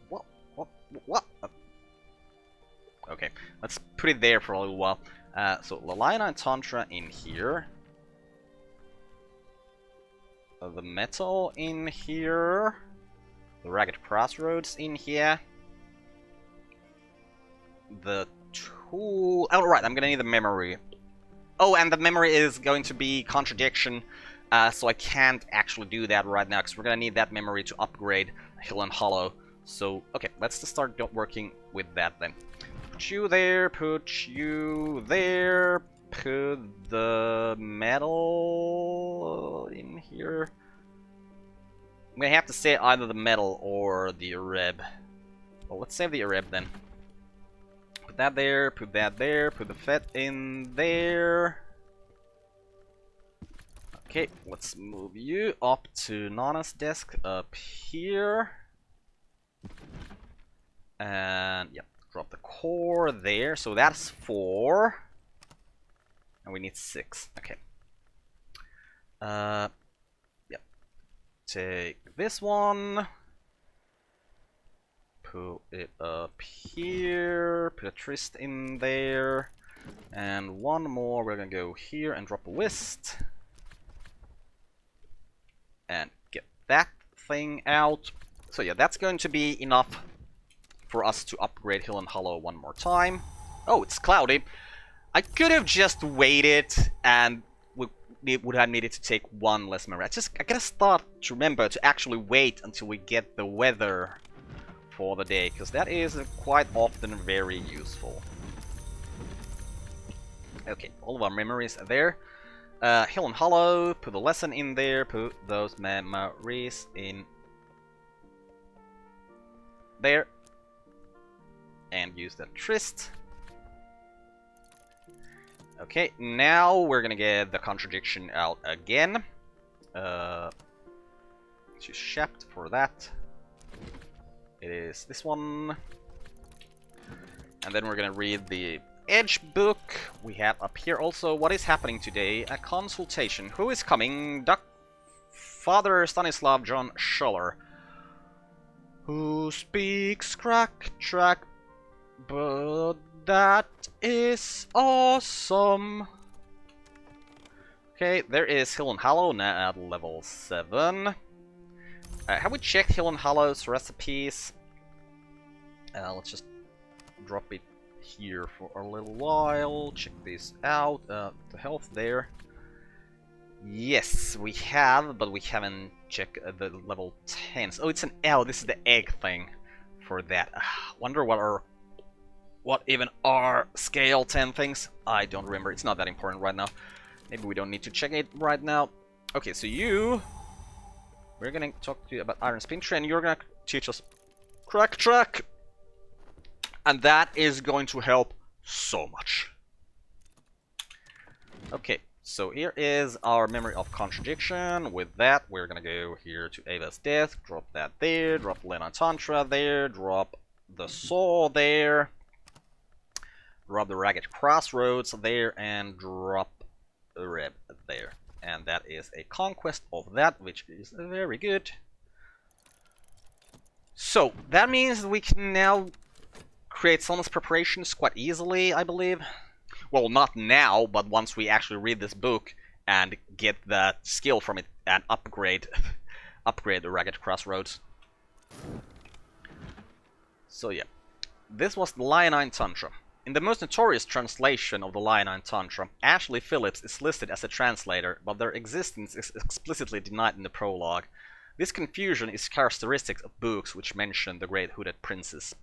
What? Okay, let's put it there for a little while. So, the Lionine Tantra in here. The Metal in here. The Ragged Crossroads in here. The tool... oh, right, I'm gonna need the memory. Oh, and the memory is going to be Contradiction, so I can't actually do that right now, because we're gonna need that memory to upgrade Hill and Hollow. So, okay, let's just start working with that then. Put you there, put you there, put the metal in here. I'm gonna have to say either the metal or the Areb. Well, let's save the Areb then. Put that there, put that there, put the Fet in there. Okay, let's move you up to Nana's desk up here. And, yep, drop the core there. So that's 4. And we need 6. Okay. Yep. Take this one. Put it up here. Put a Tryst in there. And one more. We're gonna go here and drop a Whist. And get that thing out. So yeah, that's going to be enough for us to upgrade Hill and Hollow one more time. Oh, it's cloudy. I could have just waited and would have needed to take one less memory. I gotta start to remember to actually wait until we get the weather for the day, because that is quite often very useful. Okay, all of our memories are there. Hill and Hollow, put the lesson in there, put those memories in there, and use the tryst. Okay, now we're gonna get the contradiction out again. Choose Shept for that. It is this one. And then we're gonna read the Edge book we have up here. Also, what is happening today? A consultation. Who is coming? Father Stanislav John Schuller. Who speaks crack track, but that is awesome. Okay, there is Hill and Hollow now at level 7. Have we checked Hill and Hollow's recipes? Let's just drop it here for a little while. Check this out. The health there. Yes, we have, but we haven't checked the level 10s. Oh, it's an L. This is the egg thing for that. Wonder what even are scale 10 things. I don't remember. It's not that important right now. Maybe we don't need to check it right now. Okay, so we're gonna talk to you about Iron Spin Tree, and you're gonna teach us Crack Track. And that is going to help so much. Okay, so here is our memory of contradiction. With that, we're gonna go here to Ava's Death, drop that there, drop Lena Tantra there, drop the Saw there, drop the Ragged Crossroads there, and drop the Reb there. And that is a conquest of that, which is very good. So, that means we can now create Summon's preparations quite easily, I believe. Well, not now, but once we actually read this book and get the skill from it and upgrade the Ragged Crossroads. So yeah, this was the Leonine Tantra. In the most notorious translation of the Leonine Tantra, Ashley Phillips is listed as a translator, but their existence is explicitly denied in the prologue. This confusion is characteristic of books which mention the Great Hooded Princess.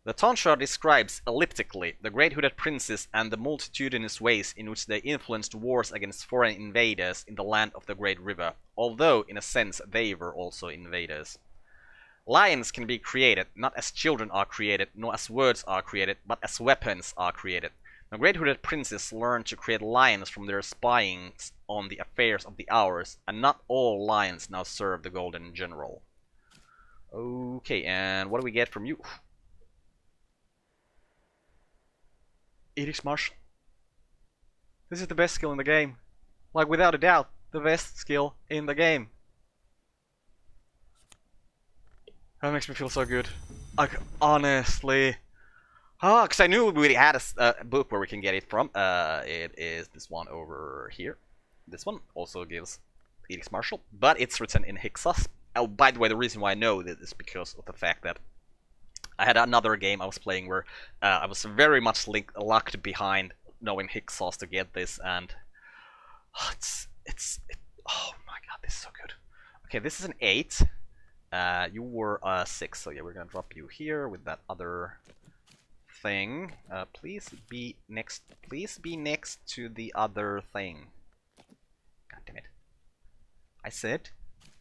The Tantra describes, elliptically, the Great Hooded Princess and the multitudinous ways in which they influenced wars against foreign invaders in the land of the Great River, although, in a sense, they were also invaders. Lions can be created, not as children are created, nor as words are created, but as weapons are created. The Great Hooded Princess learned to create lions from their spying on the affairs of the hours, and not all lions now serve the Golden General. Okay, and what do we get from you? Edict's Marshal. This is the best skill in the game. Like, without a doubt, the best skill in the game. That makes me feel so good. Like, honestly. Because I knew we had a book where we can get it from. It is this one over here. This one also gives Edict's Marshal, but it's written in Hyksos. Oh, by the way, the reason why I know this is because of the fact that I had another game I was playing where I was very much locked behind knowing Hyksos to get this, and oh my god, this is so good. Okay, this is an 8. You were 6, so yeah, we're gonna drop you here with that other thing. Please be next. Please be next to the other thing. God damn it! I said,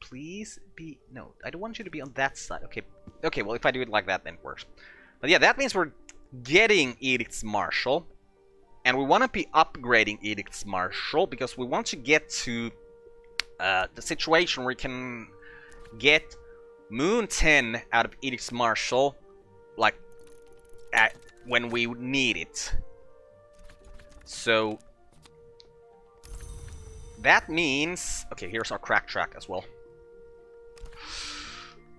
please be. No, I don't want you to be on that side. Okay. Okay. Well, if I do it like that, then it works. But yeah, that means we're getting Edict's Marshal, and we want to be upgrading Edict's Marshal because we want to get to the situation where we can get Moon 10 out of Edict's Marshal, like, when we need it. So that means... Okay, here's our crack track as well.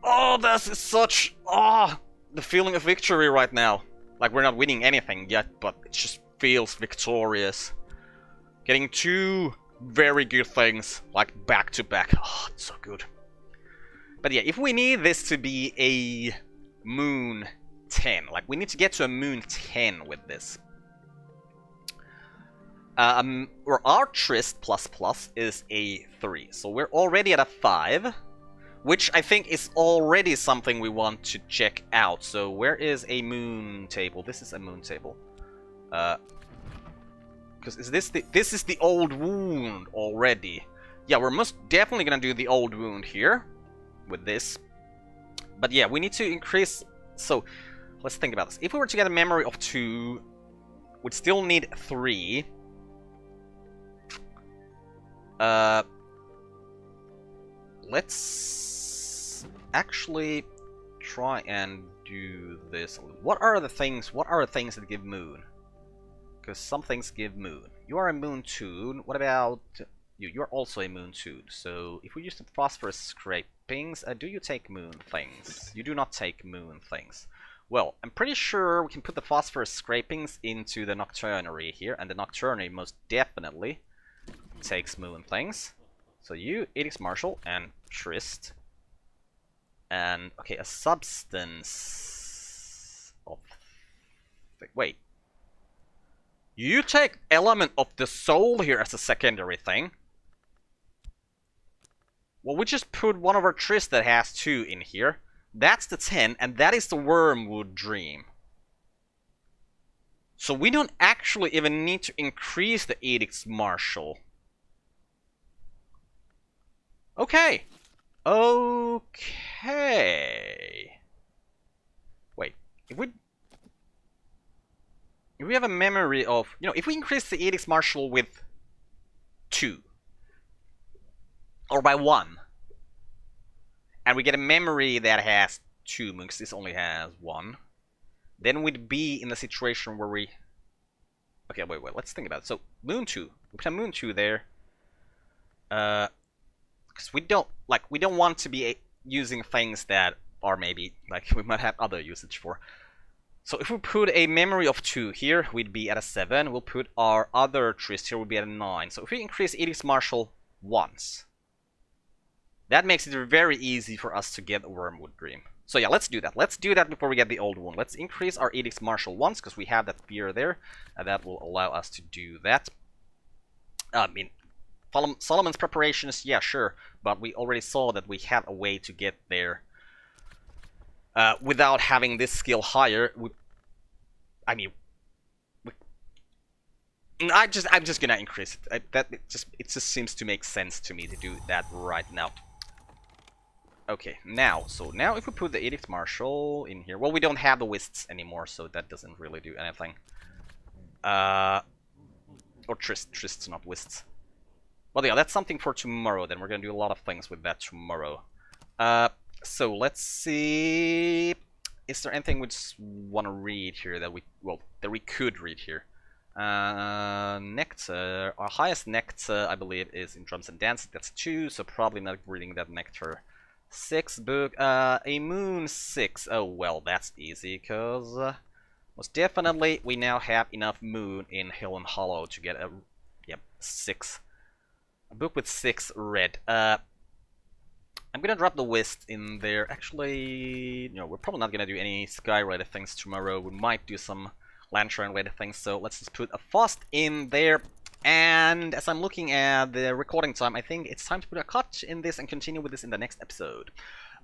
Oh, this is such... Oh, the feeling of victory right now. Like, we're not winning anything yet, but it just feels victorious. Getting 2 very good things, like, back to back. Oh, it's so good. But yeah, if we need this to be a Moon 10, like, we need to get to a Moon 10 with this. Or our Trist plus plus is a 3. So we're already at a 5. Which I think is already something we want to check out. So where is a moon table? This is a moon table. Because this is the old wound already. Yeah, we're most definitely gonna do the old wound here with this. But yeah, we need to increase. So let's think about this. If we were to get a memory of 2, we'd still need 3. Let's actually try and do this. What are the things that give moon? Because some things give moon. You are a moon toon. What about you? You're also a moon toon. So if we use the phosphorus scrapings, do you take moon things? You do not take moon things. Well, I'm pretty sure we can put the phosphorus scrapings into the nocturnary here, and the nocturnary most definitely takes moon things. So you, Edix Marshall, and Trist. And, okay, a substance of... Wait. You take element of the soul here as a secondary thing. Well, we just put one of our Trist that has 2 in here. That's the 10, and that is the Wormwood Dream. So we don't actually even need to increase the Edix Marshall. Okay. Okay. Wait, if we have a memory of, you know, if we increase the Edix Marshall with 2, or by 1, and we get a memory that has 2 moons, this only has 1, then we'd be in a situation where we... Okay, wait, let's think about it. So, Moon 2. We put a Moon 2 there. Because we don't want to be using things that are maybe, like, we might have other usage for. So if we put a memory of 2 here, we'd be at a 7. We'll put our other Trist here, we'll be at a 9. So if we increase Edix Marshall once, that makes it very easy for us to get a Wormwood Dream. So yeah, let's do that. Let's do that before we get the old one. Let's increase our Edix Marshall once, because we have that fear there, and that will allow us to do that. I mean, Solomon's preparations, yeah, sure, but we already saw that we have a way to get there without having this skill higher. I'm just gonna increase it. It just seems to make sense to me to do that right now. Okay, now if we put the Edix Marshall in here, well, we don't have the Wists anymore, so that doesn't really do anything. Or Trists, not Wists. Well, yeah, that's something for tomorrow. Then we're gonna do a lot of things with that tomorrow. So let's see. Is there anything we just want to read here that we could read here? Nectar. Our highest Nectar, I believe, is in Drums and Dances. That's 2, so probably not reading that Nectar. 6 book. A Moon 6. Oh well, that's easy, cause most definitely we now have enough Moon in Hill and Hollow to get a 6. A book with 6 red. I'm gonna drop the Wist in there. Actually, you know, we're probably not gonna do any sky-related things tomorrow. We might do some lantern-related things, so let's just put a Fost in there. And as I'm looking at the recording time, I think it's time to put a cut in this and continue with this in the next episode.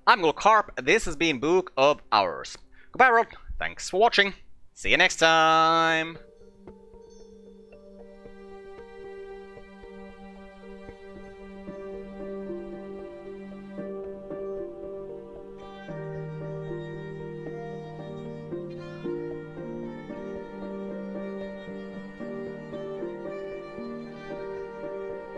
I'm Uncle Carp. This has been Book of Hours. Goodbye, world. Thanks for watching. See you next time.